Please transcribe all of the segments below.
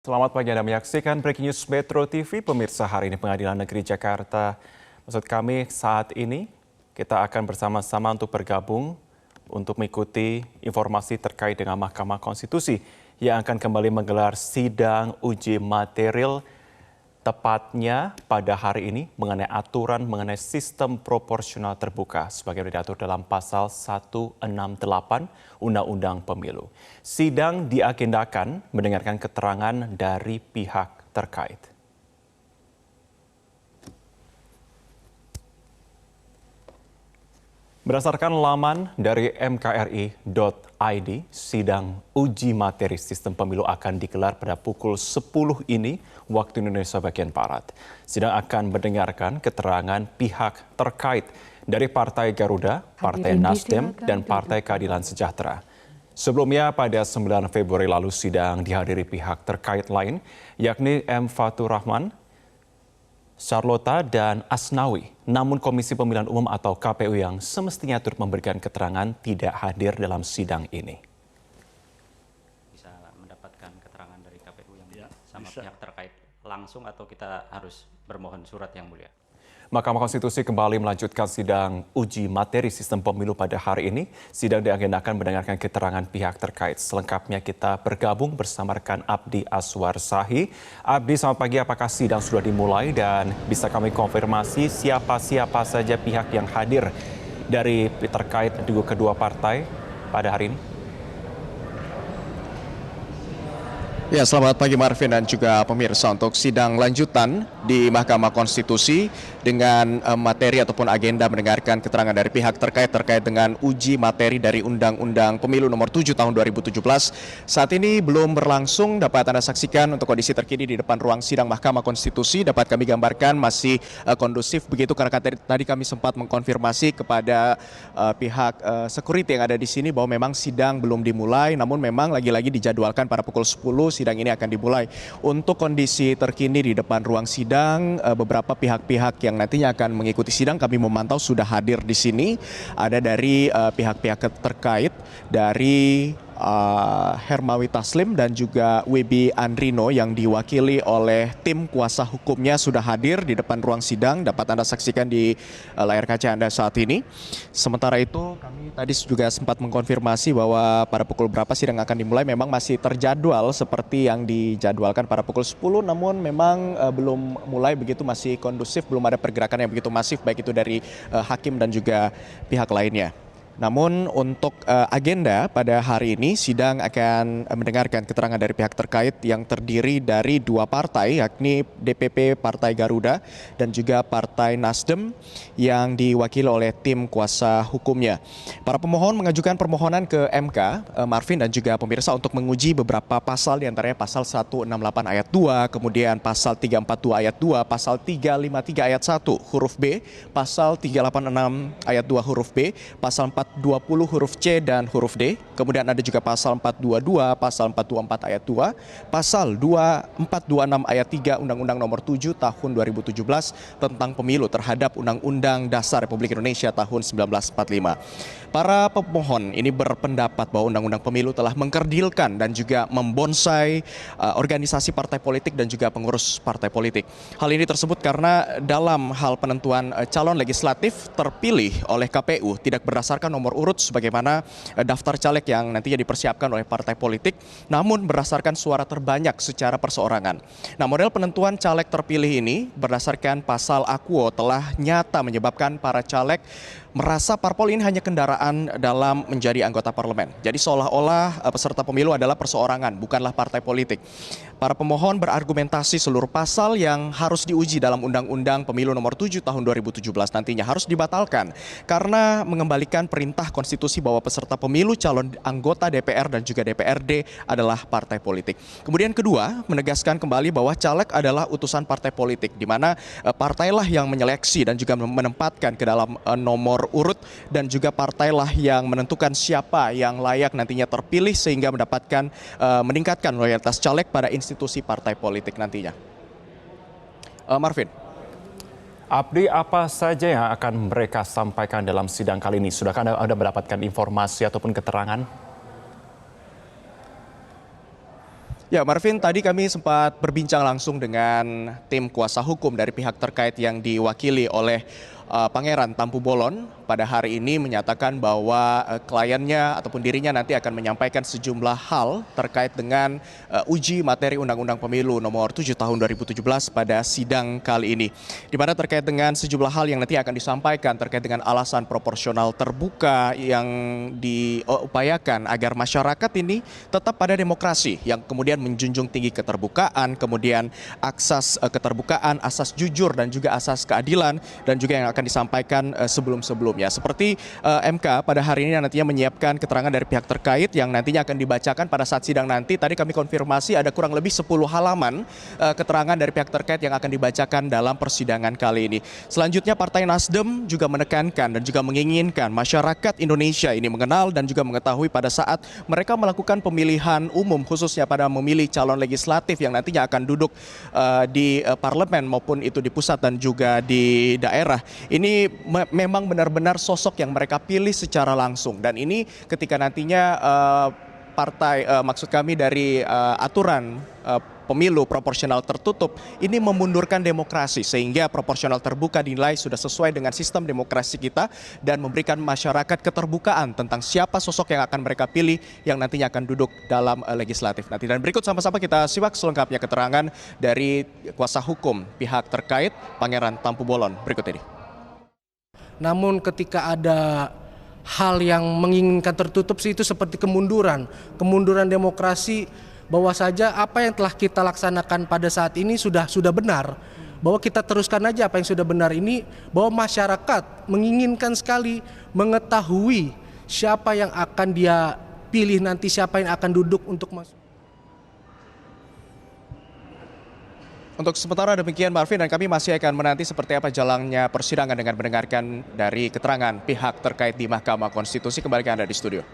Selamat pagi, Anda menyaksikan Breaking News Metro TV. Pemirsa, hari ini Pengadilan Negeri Jakarta. Maksud kami saat ini kita akan bersama-sama untuk bergabung untuk mengikuti informasi terkait dengan Mahkamah Konstitusi yang akan kembali menggelar sidang uji material tepatnya pada hari ini mengenai aturan mengenai sistem proporsional terbuka sebagai diatur dalam pasal 168 Undang-Undang Pemilu. Sidang diagendakan mendengarkan keterangan dari pihak terkait. Berdasarkan laman dari mkri.id, sidang uji materi sistem pemilu akan digelar pada pukul 10 ini waktu Indonesia bagian Barat. Sidang akan mendengarkan keterangan pihak terkait dari Partai Garuda, Partai Nasdem, dan Partai Keadilan Sejahtera. Sebelumnya pada 9 Februari lalu sidang dihadiri pihak terkait lain, yakni M. Fatur Rahman, Charlotta, dan Asnawi. Namun Komisi Pemilihan Umum atau KPU yang semestinya turut memberikan keterangan tidak hadir dalam sidang ini. Bisa mendapatkan keterangan dari KPU yang sama pihak terkait langsung atau kita harus bermohon surat yang mulia? Mahkamah Konstitusi kembali melanjutkan sidang uji materi sistem pemilu pada hari ini. Sidang diagendakan mendengarkan keterangan pihak terkait. Selengkapnya kita bergabung bersama rekan Abdi Aswar Sahi. Abdi, selamat pagi. Apakah sidang sudah dimulai dan bisa kami konfirmasi siapa-siapa saja pihak yang hadir dari terkait kedua partai pada hari ini? Ya, selamat pagi Marvin dan juga pemirsa. Untuk sidang lanjutan di Mahkamah Konstitusi dengan materi ataupun agenda mendengarkan keterangan dari pihak terkait dengan uji materi dari Undang-Undang Pemilu nomor 7 tahun 2017 saat ini belum berlangsung. Dapat Anda saksikan untuk kondisi terkini di depan ruang sidang Mahkamah Konstitusi. Dapat kami gambarkan masih kondusif begitu karena tadi kami sempat mengkonfirmasi kepada pihak security yang ada di sini bahwa memang sidang belum dimulai, namun memang lagi-lagi dijadwalkan pada pukul 10 sidang ini akan dimulai. Untuk kondisi terkini di depan ruang sidang, beberapa pihak-pihak yang nantinya akan mengikuti sidang kami memantau sudah hadir di sini. Ada dari pihak-pihak terkait dari Hermawi Taslim dan juga Wibi Andrino yang diwakili oleh tim kuasa hukumnya sudah hadir di depan ruang sidang. Dapat Anda saksikan di layar kaca Anda saat ini. Sementara itu kami tadi juga sempat mengkonfirmasi bahwa pada pukul berapa sidang akan dimulai. Memang masih terjadwal seperti yang dijadwalkan pada pukul 10, namun memang belum mulai begitu, masih kondusif, belum ada pergerakan yang begitu masif baik itu dari hakim dan juga pihak lainnya. Namun untuk agenda pada hari ini sidang akan mendengarkan keterangan dari pihak terkait yang terdiri dari dua partai, yakni DPP Partai Garuda dan juga Partai Nasdem yang diwakili oleh tim kuasa hukumnya. Para pemohon mengajukan permohonan ke MK, Marvin dan juga pemirsa, untuk menguji beberapa pasal, diantaranya pasal 168 ayat 2, kemudian pasal 342 ayat 2, pasal 353 ayat 1 huruf B, pasal 386 ayat 2 huruf B, pasal 420 huruf C dan huruf D. Kemudian ada juga pasal 422, pasal 424 ayat 2, pasal 426 ayat 3 Undang-Undang nomor 7 tahun 2017 tentang pemilu terhadap Undang-Undang Dasar Republik Indonesia tahun 1945. Para pemohon ini berpendapat bahwa Undang-Undang Pemilu telah mengkerdilkan dan juga membonsai organisasi partai politik dan juga pengurus partai politik. Hal ini tersebut karena dalam hal penentuan calon legislatif terpilih oleh KPU tidak berdasarkan nomor urut sebagaimana daftar caleg yang nantinya dipersiapkan oleh partai politik, namun berdasarkan suara terbanyak secara perseorangan. Nah, model penentuan caleg terpilih ini berdasarkan pasal Akuo telah nyata menyebabkan para caleg merasa parpol ini hanya kendaraan dalam menjadi anggota parlemen. Jadi seolah-olah peserta pemilu adalah perseorangan, bukanlah partai politik. Para pemohon berargumentasi seluruh pasal yang harus diuji dalam Undang-Undang Pemilu nomor 7 tahun 2017 nantinya harus dibatalkan karena mengembalikan perintah konstitusi bahwa peserta pemilu, calon anggota DPR dan juga DPRD adalah partai politik. Kemudian kedua, menegaskan kembali bahwa caleg adalah utusan partai politik, di mana partailah yang menyeleksi dan juga menempatkan ke dalam nomor urut dan juga partailah yang menentukan siapa yang layak nantinya terpilih sehingga mendapatkan meningkatkan loyalitas caleg pada institusi partai politik nantinya. Marvin. Abdi, apa saja yang akan mereka sampaikan dalam sidang kali ini? Sudahkah Anda mendapatkan informasi ataupun keterangan? Ya, Marvin, tadi kami sempat berbincang langsung dengan tim kuasa hukum dari pihak terkait yang diwakili oleh Pangeran Tampu Bolon pada hari ini menyatakan bahwa kliennya ataupun dirinya nanti akan menyampaikan sejumlah hal terkait dengan uji materi Undang-Undang Pemilu nomor 7 tahun 2017 pada sidang kali ini. Di mana terkait dengan sejumlah hal yang nanti akan disampaikan terkait dengan alasan proporsional terbuka yang diupayakan agar masyarakat ini tetap pada demokrasi yang kemudian menjunjung tinggi keterbukaan, kemudian asas keterbukaan, asas jujur dan juga asas keadilan dan juga yang akan disampaikan sebelum-sebelumnya. Seperti MK pada hari ini nantinya menyiapkan keterangan dari pihak terkait yang nantinya akan dibacakan pada saat sidang nanti. Tadi kami konfirmasi ada kurang lebih 10 halaman keterangan dari pihak terkait yang akan dibacakan dalam persidangan kali ini. Selanjutnya Partai Nasdem juga menekankan dan juga menginginkan masyarakat Indonesia ini mengenal dan juga mengetahui pada saat mereka melakukan pemilihan umum khususnya pada memilih calon legislatif yang nantinya akan duduk di parlemen maupun itu di pusat dan juga di daerah. Ini memang benar-benar sosok yang mereka pilih secara langsung dan ini ketika nantinya maksud kami dari aturan pemilu proporsional tertutup ini memundurkan demokrasi sehingga proporsional terbuka dinilai sudah sesuai dengan sistem demokrasi kita dan memberikan masyarakat keterbukaan tentang siapa sosok yang akan mereka pilih yang nantinya akan duduk dalam legislatif nanti. Dan berikut sama-sama kita simak selengkapnya keterangan dari kuasa hukum pihak terkait Pangeran Tampu Bolon berikut ini. Namun ketika ada hal yang menginginkan tertutup sih itu seperti kemunduran demokrasi, bahwa saja apa yang telah kita laksanakan pada saat ini sudah benar, bahwa kita teruskan aja apa yang sudah benar ini, bahwa masyarakat menginginkan sekali mengetahui siapa yang akan dia pilih nanti, siapa yang akan duduk untuk masuk. Untuk sementara demikian Marvin dan kami masih akan menanti seperti apa jalannya persidangan dengan mendengarkan dari keterangan pihak terkait di Mahkamah Konstitusi. Kembali ke Anda di studio.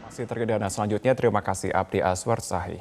Masih terkait dengan selanjutnya, terima kasih Abdi Aswar Sahi.